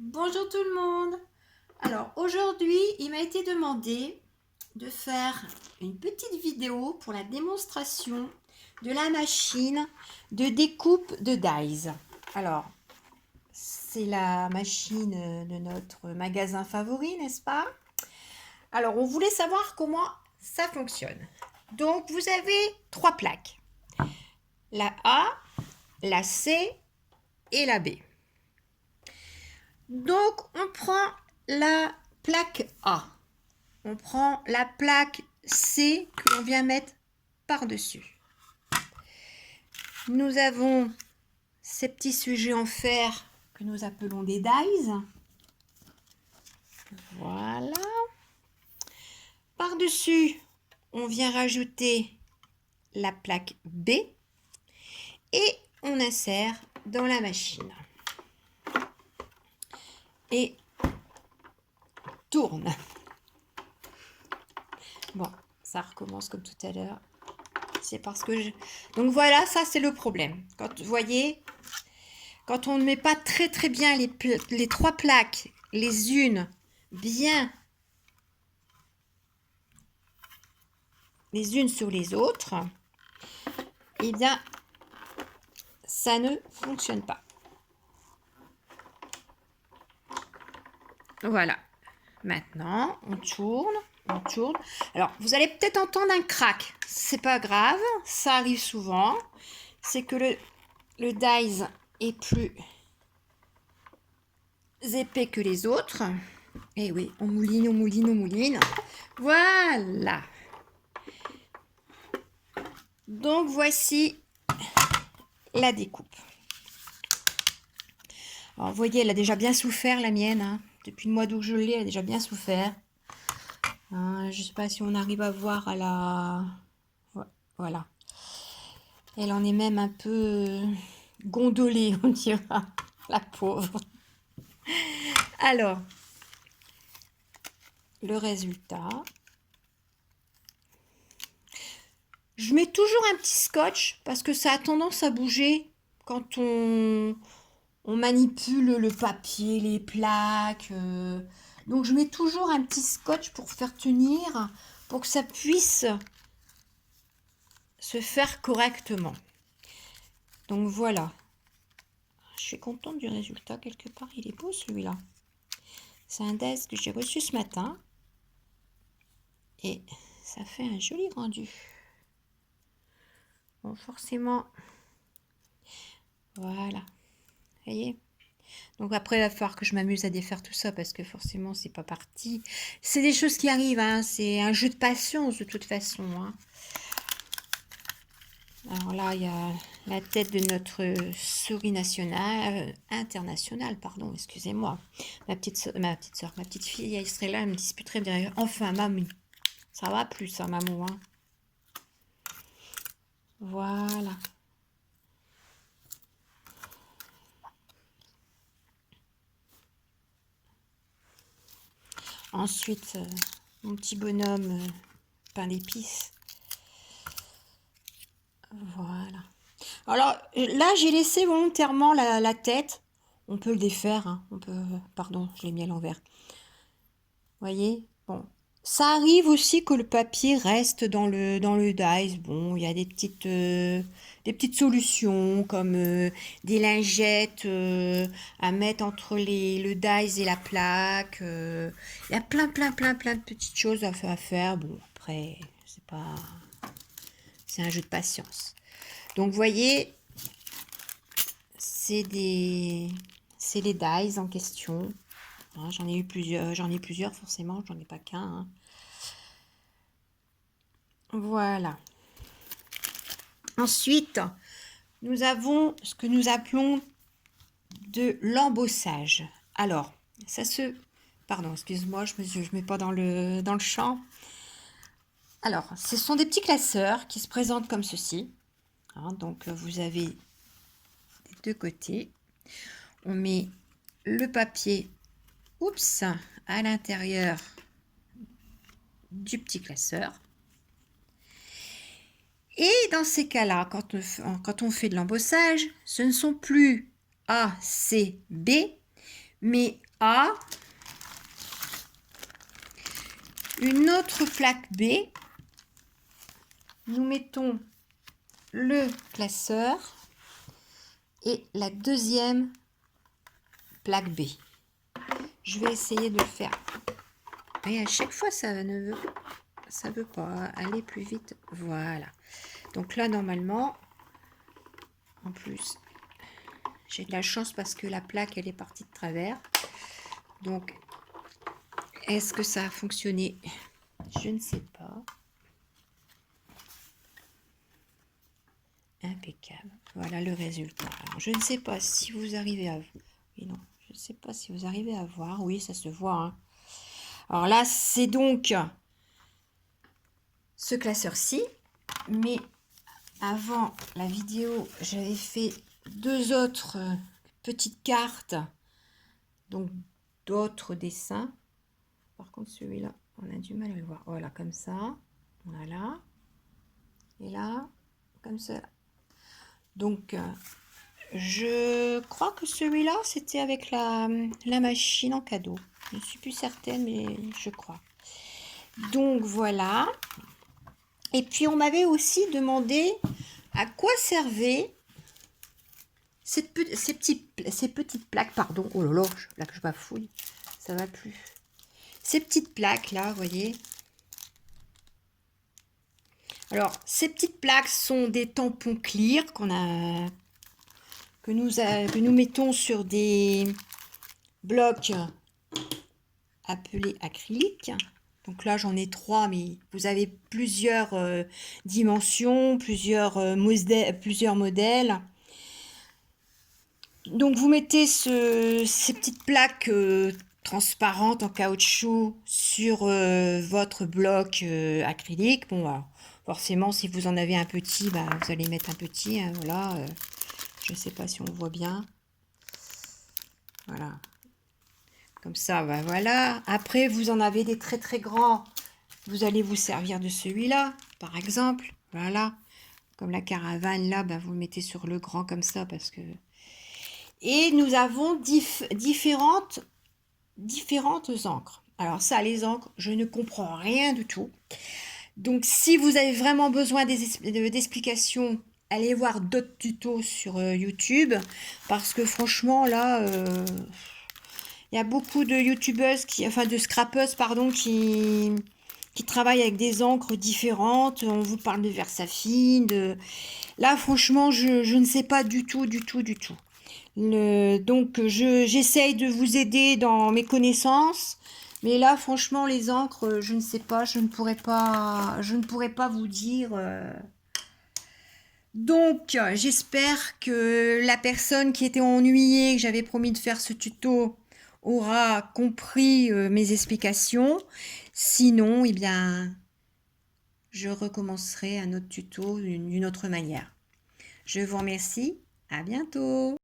Bonjour tout le monde. Alors aujourd'hui, il m'a été demandé de faire une petite vidéo pour la démonstration de la machine de découpe de dies. Alors, c'est la machine de notre magasin favori, n'est-ce pas? Alors, on voulait savoir comment ça fonctionne. Donc, vous avez trois plaques. La A, la C et la B. Donc, on prend la plaque A. On prend la plaque C que l'on vient mettre par-dessus. Nous avons ces petits sujets en fer que nous appelons des dies. Voilà. Par-dessus, on vient rajouter la plaque B et on insère dans la machine. Et tourne. Bon, ça recommence comme tout à l'heure. C'est parce que je... Donc voilà, ça c'est le problème. Quand vous voyez, quand on ne met pas très bien les trois plaques, les unes bien les unes sur les autres, eh bien, ça ne fonctionne pas. Voilà. Maintenant, on tourne. Alors, vous allez peut-être entendre un crack. C'est pas grave, ça arrive souvent. C'est que le dies est plus épais que les autres. Et oui, on mouline. Voilà. Donc, voici la découpe. Alors, vous voyez, elle a déjà bien souffert, la mienne. Hein. Depuis le mois d'août que je l'ai, elle a déjà bien souffert. Hein, je ne sais pas si on arrive à voir à la... Voilà. Elle en est même un peu gondolée, on dira. La pauvre. Alors, le résultat. Je mets toujours un petit scotch parce que ça a tendance à bouger quand on manipule le papier, les plaques. Donc, je mets toujours un petit scotch pour faire tenir, pour que ça puisse se faire correctement. Donc, voilà. Je suis contente du résultat. Quelque part, il est beau celui-là. C'est un dies que j'ai reçu ce matin. Et ça fait un joli rendu. Bon, forcément. Voilà. Vous voyez? Donc après, il va falloir que je m'amuse à défaire tout ça parce que forcément, c'est pas parti. C'est des choses qui arrivent. Hein. C'est un jeu de patience de toute façon. Hein. Alors là, il y a la tête de notre souris nationale, internationale, pardon, excusez-moi. Ma petite fille, elle serait là, elle me disputerait, elle me dirait, enfin, mamie, ça va plus, ça, maman, hein. Voilà. Ensuite, mon petit bonhomme pain d'épices. Voilà. Alors là, j'ai laissé volontairement la tête. On peut le défaire. Hein. On peut. Pardon, je l'ai mis à l'envers. Vous voyez? Bon. Ça arrive aussi que le papier reste dans le dies. Bon, il y a des petites solutions comme des lingettes à mettre entre le dies et la plaque. Il y a plein de petites choses à faire. Bon, après, c'est un jeu de patience. Donc, vous voyez, c'est les dies en question. Hein, j'en ai plusieurs forcément, j'en ai pas qu'un. Hein. Voilà. Ensuite, nous avons ce que nous appelons de l'embossage. Alors, ça se... Pardon, excuse-moi, je me mets pas dans le champ. Alors, ce sont des petits classeurs qui se présentent comme ceci. Hein, donc, vous avez les deux côtés. On met le papier, à l'intérieur du petit classeur. Et dans ces cas-là, quand on fait de l'embossage, ce ne sont plus A, C, B, mais A, une autre plaque B. Nous mettons le classeur et la deuxième plaque B. Je vais essayer de le faire. Et à chaque fois, ça veut pas aller plus vite. Voilà. Donc là, normalement, en plus, j'ai de la chance parce que la plaque, elle est partie de travers. Donc, est-ce que ça a fonctionné? Je ne sais pas. Impeccable. Voilà le résultat. Alors, je ne sais pas si vous arrivez à... Oui, non, je ne sais pas si vous arrivez à voir. Oui, ça se voit. Hein. Alors là, c'est donc ce classeur-ci. Mais avant la vidéo, j'avais fait deux autres petites cartes. Donc, d'autres dessins. Par contre, celui-là, on a du mal à le voir. Voilà, comme ça. Voilà. Et là, comme ça. Donc, je crois que celui-là, c'était avec la machine en cadeau. Je ne suis plus certaine, mais je crois. Donc, voilà. Et puis, on m'avait aussi demandé à quoi servaient ces petites plaques. Pardon, oh là là, là que je bafouille. Ça va plus. Ces petites plaques-là, vous voyez. Alors, ces petites plaques sont des tampons clear que nous mettons sur des blocs appelés acryliques. Donc là, j'en ai 3, mais vous avez plusieurs dimensions, plusieurs modèles. Donc, vous mettez ces petites plaques transparentes en caoutchouc sur votre bloc acrylique. Bon, alors, forcément, si vous en avez un petit, bah, vous allez mettre un petit. Hein, voilà. Je ne sais pas si on voit bien. Voilà. Comme ça, bah, voilà. Après, vous en avez des très très grands. Vous allez vous servir de celui-là, par exemple. Voilà. Comme la caravane, là, bah, vous le mettez sur le grand comme ça parce que... Et nous avons différentes encres. Alors ça, les encres, je ne comprends rien du tout. Donc, si vous avez vraiment besoin d'explications, allez voir d'autres tutos sur YouTube. Parce que franchement, là, il y a beaucoup de youtubeuses, de scrappeuses, pardon, qui travaillent avec des encres différentes. On vous parle de Versafine. Là, franchement, je ne sais pas du tout. Donc, j'essaye de vous aider dans mes connaissances. Mais là, franchement, les encres, je ne sais pas, je ne pourrais pas vous dire. Donc, j'espère que la personne qui était ennuyée, que j'avais promis de faire ce tuto, aura compris mes explications. Sinon, eh bien, je recommencerai un autre tuto d'une autre manière. Je vous remercie. À bientôt.